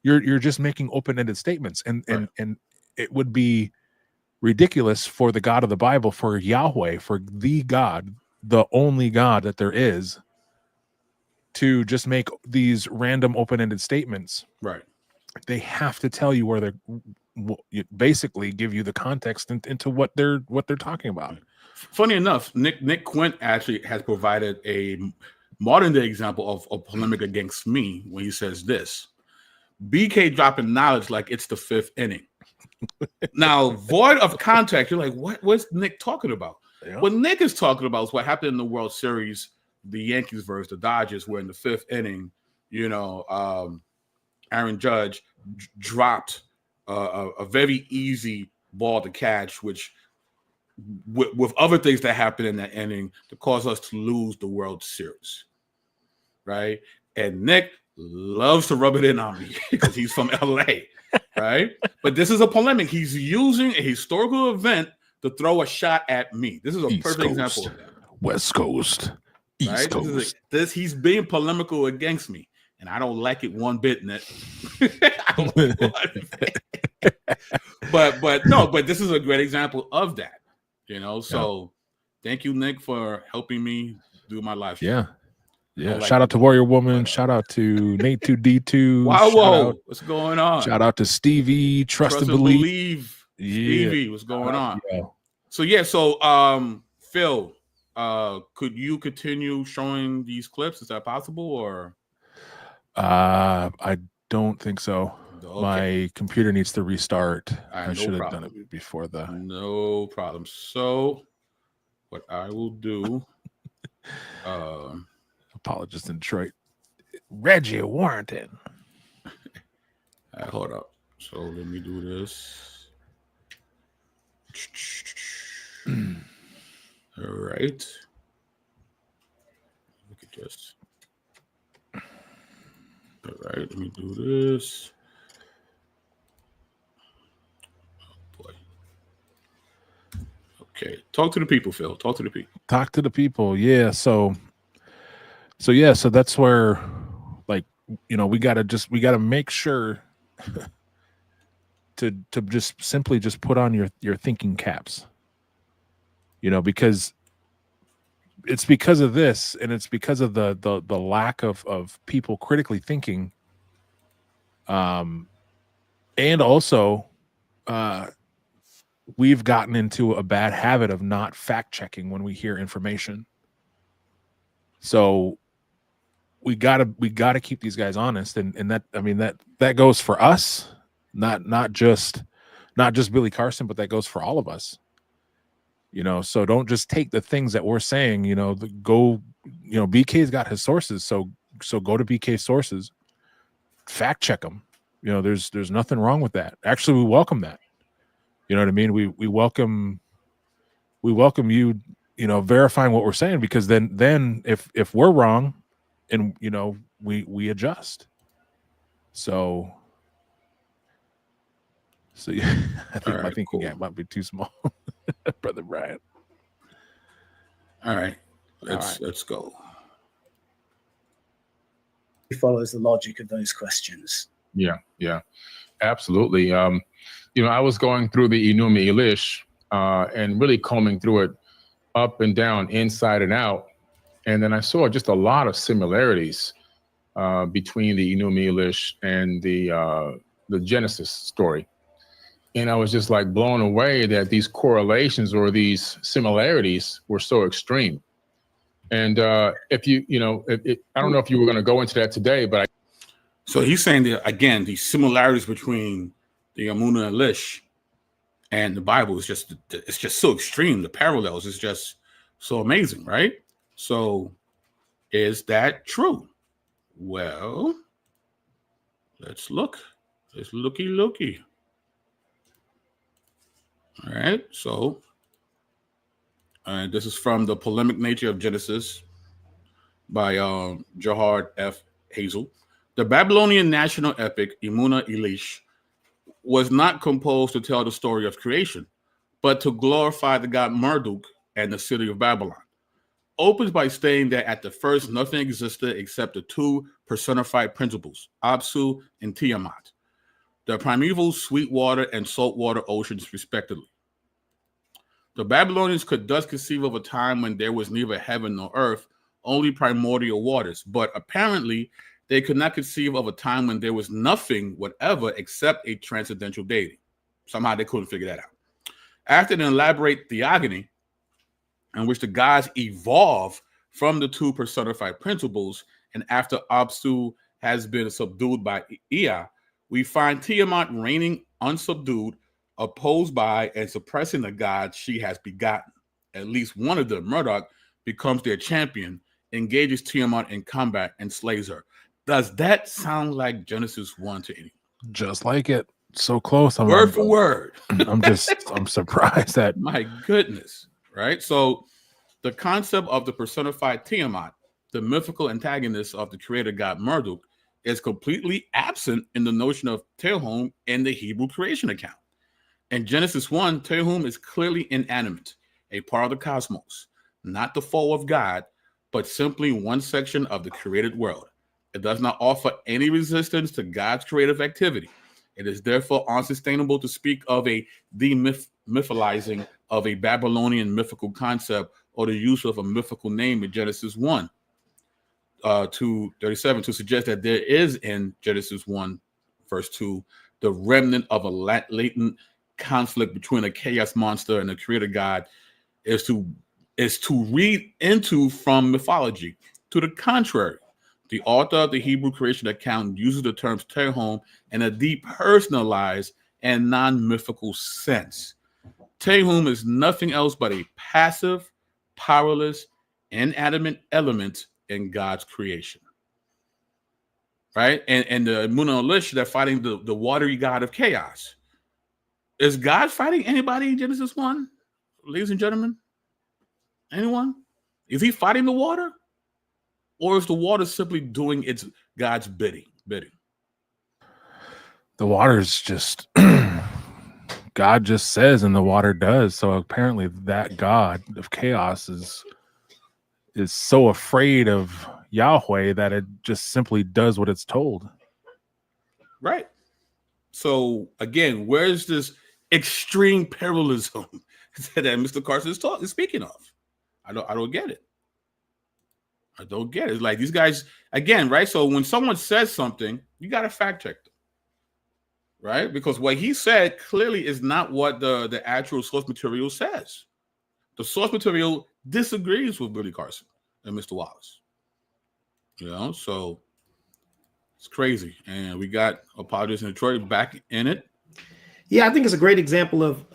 you're just making open-ended statements, and it would be ridiculous for the God of the Bible, for Yahweh, for the God, the only God that there is, to just make these random open-ended statements. Right. They have to tell you where they're basically give you the context into what they're talking about. Funny enough, Nick Quint actually has provided a modern day example of a polemic against me when he says this: BK dropping knowledge like it's the fifth inning. Now, void of context, you're like, what's Nick talking about? Yeah. What Nick is talking about is what happened in the World Series, the Yankees versus the Dodgers, where in the fifth inning, Aaron Judge dropped a very easy ball to catch, which with other things that happened in that inning to cause us to lose the World Series, right? And Nick loves to rub it in on me because he's from LA, right? But this is a polemic. He's using a historical event to throw a shot at me. This is a perfect example of that. West Coast, East Coast. He's being polemical against me, and I don't like it one bit, Nick. I don't like it one bit. But this is a great example of that. So thank you, Nick, for helping me do my live stream. Yeah. Shout out to Warrior Woman. Shout out to Nate 2D2. Wow, what's going on? Shout out to Stevie. Trust and believe. Yeah. Stevie, what's going on? Yeah. So Phil, could you continue showing these clips? Is that possible, or? I don't think so. Okay. My computer needs to restart. I should have problem. done it before the. No problem. So, what I will do, Apologist in Detroit, Reggie Warrington. Hold up. So let me do this. All right. Look at this. All right. Let me do this. Okay, talk to the people, Phil. Talk to the people. Talk to the people. Yeah. So that's where, we gotta make sure to just simply just put on your thinking caps. Because it's because of this, and it's because of the lack of people critically thinking, and also, we've gotten into a bad habit of not fact checking when we hear information. So we gotta keep these guys honest, and that goes for us, not just Billy Carson, but that goes for all of us. So don't just take the things that we're saying. BK's got his sources, so go to BK's sources, fact check them. There's nothing wrong with that. Actually, we welcome that. You know what I mean? We welcome you, verifying what we're saying, because then if we're wrong, and we adjust. So yeah, I think my thinking gap might be too small, Brother Brian. All right, let's go. He follows the logic of those questions. Yeah, absolutely. I was going through the Enuma Elish and really combing through it up and down, inside and out. And then I saw just a lot of similarities between the Enuma Elish and the Genesis story. And I was just like blown away that these correlations or these similarities were so extreme. And if I don't know if you were going to go into that today, but so he's saying that, again, the similarities between the Enuma Elish and the Bible is just so extreme. The parallels is just so amazing, right? So is that true? Well, let's look. Let's looky. All right. So this is from The Polemic Nature of Genesis by Gerhard F. Hazel. The Babylonian national epic, Enuma Elish, was not composed to tell the story of creation, but to glorify the god Marduk and the city of Babylon. Opens by stating that at the first, nothing existed except the two personified principles, Apsu and Tiamat, the primeval sweet water and saltwater oceans, respectively. The Babylonians could thus conceive of a time when there was neither heaven nor earth, only primordial waters. But apparently, they could not conceive of a time when there was nothing whatever except a transcendental deity. Somehow they couldn't figure that out. After an elaborate theogony, in which the gods evolve from the two personified principles, and after Apsu has been subdued by Ea, we find Tiamat reigning unsubdued, opposed by and suppressing the gods she has begotten. At least one of them, Murdoch, becomes their champion, engages Tiamat in combat, and slays her. Does that sound like Genesis 1 to anyone? Just like it. So close. Word for word. I'm surprised that. My goodness. Right? So the concept of the personified Tiamat, the mythical antagonist of the creator god Marduk, is completely absent in the notion of Tehom in the Hebrew creation account. In Genesis 1, Tehom is clearly inanimate, a part of the cosmos, not the foe of God, but simply one section of the created world. It does not offer any resistance to God's creative activity. It is therefore unsustainable to speak of a demytholizing of a Babylonian mythical concept or the use of a mythical name in Genesis 1 to 37 to suggest that there is in Genesis 1, verse 2, the remnant of a latent conflict between a chaos monster and a creator god is to read into from mythology. To the contrary, the author of the Hebrew creation account uses the terms Tehom in a depersonalized and non-mythical sense. Tehom is nothing else but a passive, powerless, inanimate element in God's creation. Right? And the monolith, they're fighting the watery god of chaos. Is God fighting anybody in Genesis 1? Ladies and gentlemen? Anyone? Is he fighting the water? Or is the water simply doing its God's bidding? The water's just God just says and the water does. So apparently that God of chaos is so afraid of Yahweh that it just simply does what it's told. Right. So again, where's this extreme parallelism that Mr. Carson is speaking of? I don't get it. I don't get it. It's like these guys, again, right? So when someone says something, you got to fact check them, right? Because what he said clearly is not what the actual source material says. The source material disagrees with Billy Carson and Mr. Wallis. You know, so it's crazy. And we got Apologist in Detroit back in it. Yeah, I think it's a great example of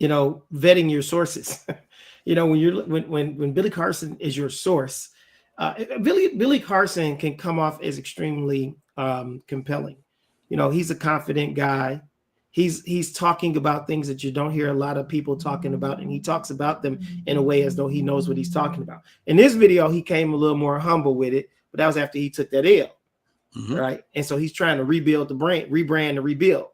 vetting your sources. When Billy Carson is your source, Billy Carson can come off as extremely compelling. He's a confident guy. He's talking about things that you don't hear a lot of people talking about, and he talks about them in a way as though he knows what he's talking about. In this video, he came a little more humble with it, but that was after he took that L, right? And so he's trying to rebuild the brand, rebrand and rebuild.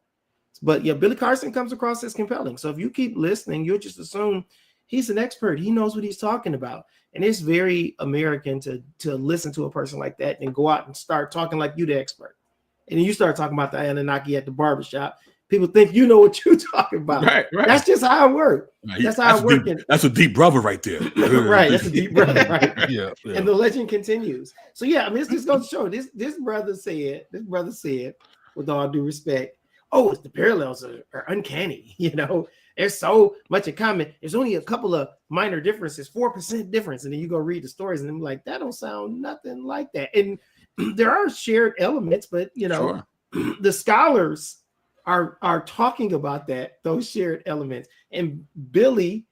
But yeah, Billy Carson comes across as compelling. So if you keep listening, you'll just assume he's an expert. He knows what he's talking about. And it's very American to listen to a person like that and go out and start talking like you the expert. And then you start talking about the Anunnaki at the barbershop. People think you know what you're talking about. Right. That's just how it works. That's how it works. That's a deep brother right there. Right. That's a deep brother, right? Yeah. And the legend continues. So yeah, I mean, it's just going to show this brother said, with all due respect, it's the parallels are uncanny. There's so much in common. There's only a couple of minor differences, 4% difference. And then you go read the stories and I'm like, that don't sound nothing like that. And there are shared elements, but sure. The scholars are talking about those shared elements. And Billy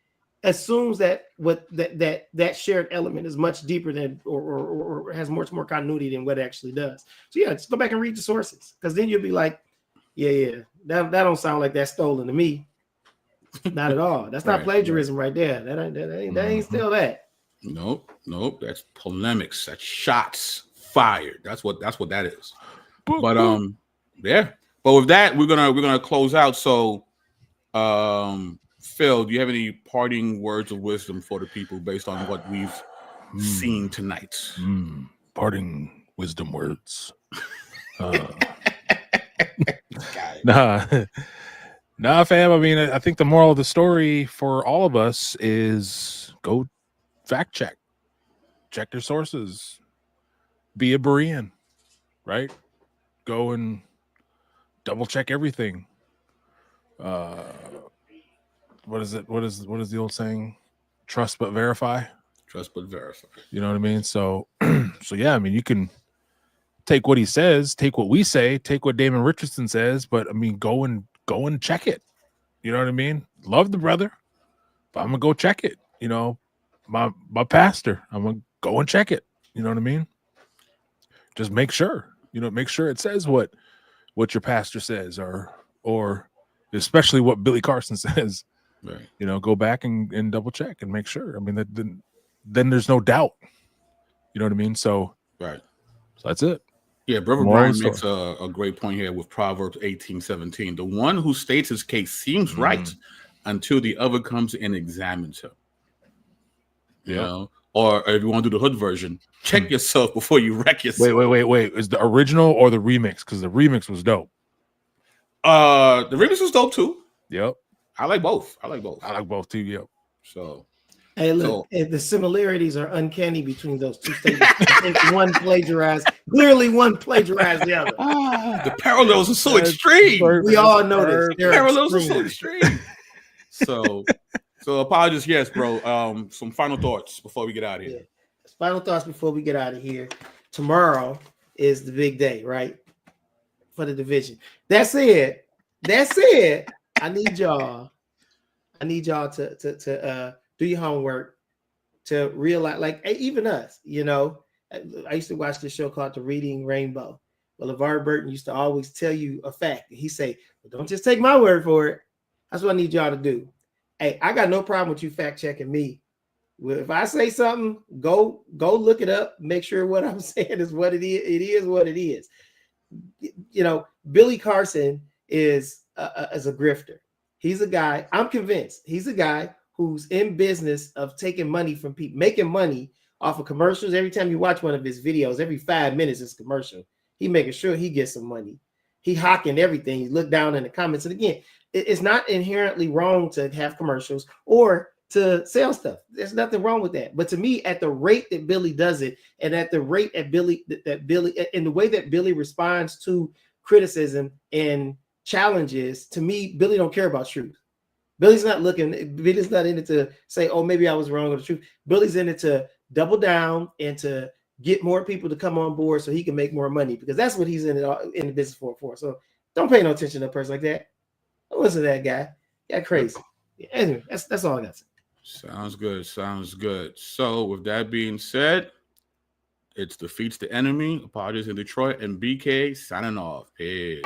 assumes that that shared element is much deeper than or has much more continuity than what it actually does. So yeah, just go back and read the sources, because then you'll be like, yeah, that don't sound like that's stolen to me. Not at all. That's not plagiarism right there. That ain't still that. Nope. That's polemics. That's shots fired. That's what that is. But yeah. But with that, we're gonna close out. So, Phil, do you have any parting words of wisdom for the people based on what we've seen tonight? Parting wisdom words. Nah, fam. I mean, I think the moral of the story for all of us is go fact check your sources, be a Berean, right? Go and double check everything. What is it? What is the old saying? Trust but verify. Trust but verify. You know what I mean? So, so yeah, I mean, you can take what he says, take what we say, take what Damon Richardson says, but I mean, go and check it. You know what I mean? Love the brother, but I'm gonna go check it. You know, my pastor, I'm gonna go and check it. You know what I mean? Just make sure. You know, make sure it says what your pastor says, or especially what Billy Carson says. Right. You know, go back and double check and make sure. I mean, that then there's no doubt. You know what I mean? So right. So that's it. Yeah, Brother Brian makes a great point here with Proverbs 18:17. The one who states his case seems right until the other comes and examines him. You know? Or if you want to do the hood version, check yourself before you wreck yourself. Wait. Is the original or the remix? Because the remix was dope. The remix was dope too. Yep. I like both. I like both too. Yep. So, hey, look, the similarities are uncanny between those two statements. I think one plagiarized the other. The parallels are so extreme. We all know this. The parallels are so extreme. So Apologist, yes, bro. Some final thoughts before we get out of here. Yeah. Final thoughts before we get out of here. Tomorrow is the big day, right? For the division. That said, I need y'all to do your homework, to realize, like, even us, you know. I used to watch this show called The Reading Rainbow. Well, LeVar Burton used to always tell you a fact. He say, well, don't just take my word for it. That's what I need y'all to do. Hey, I got no problem with you fact checking me. Well, if I say something, go look it up. Make sure what I'm saying is what it is. It is what it is. You know, Billy Carson is a grifter. He's a guy, I'm convinced, he's a guy who's in business of taking money from people, making money off of commercials. Every time you watch one of his videos, every 5 minutes is commercial. He making sure he gets some money. He hawking everything. You look down in the comments. And again, it's not inherently wrong to have commercials or to sell stuff. There's nothing wrong with that. But to me, at the rate that Billy does it, and at the rate that Billy, in the way that Billy responds to criticism and challenges, to me, Billy don't care about truth. Billy's not in it to say, oh, maybe I was wrong with the truth. Billy's in it to double down and to get more people to come on board so he can make more money, because that's what he's in the business for. So don't pay no attention to a person like that. Don't listen to that guy. Got crazy. Anyway, that's all I got to say. Sounds good. So with that being said, it's Defeats the Enemy, Apologist in Detroit, and BK signing off. Peace.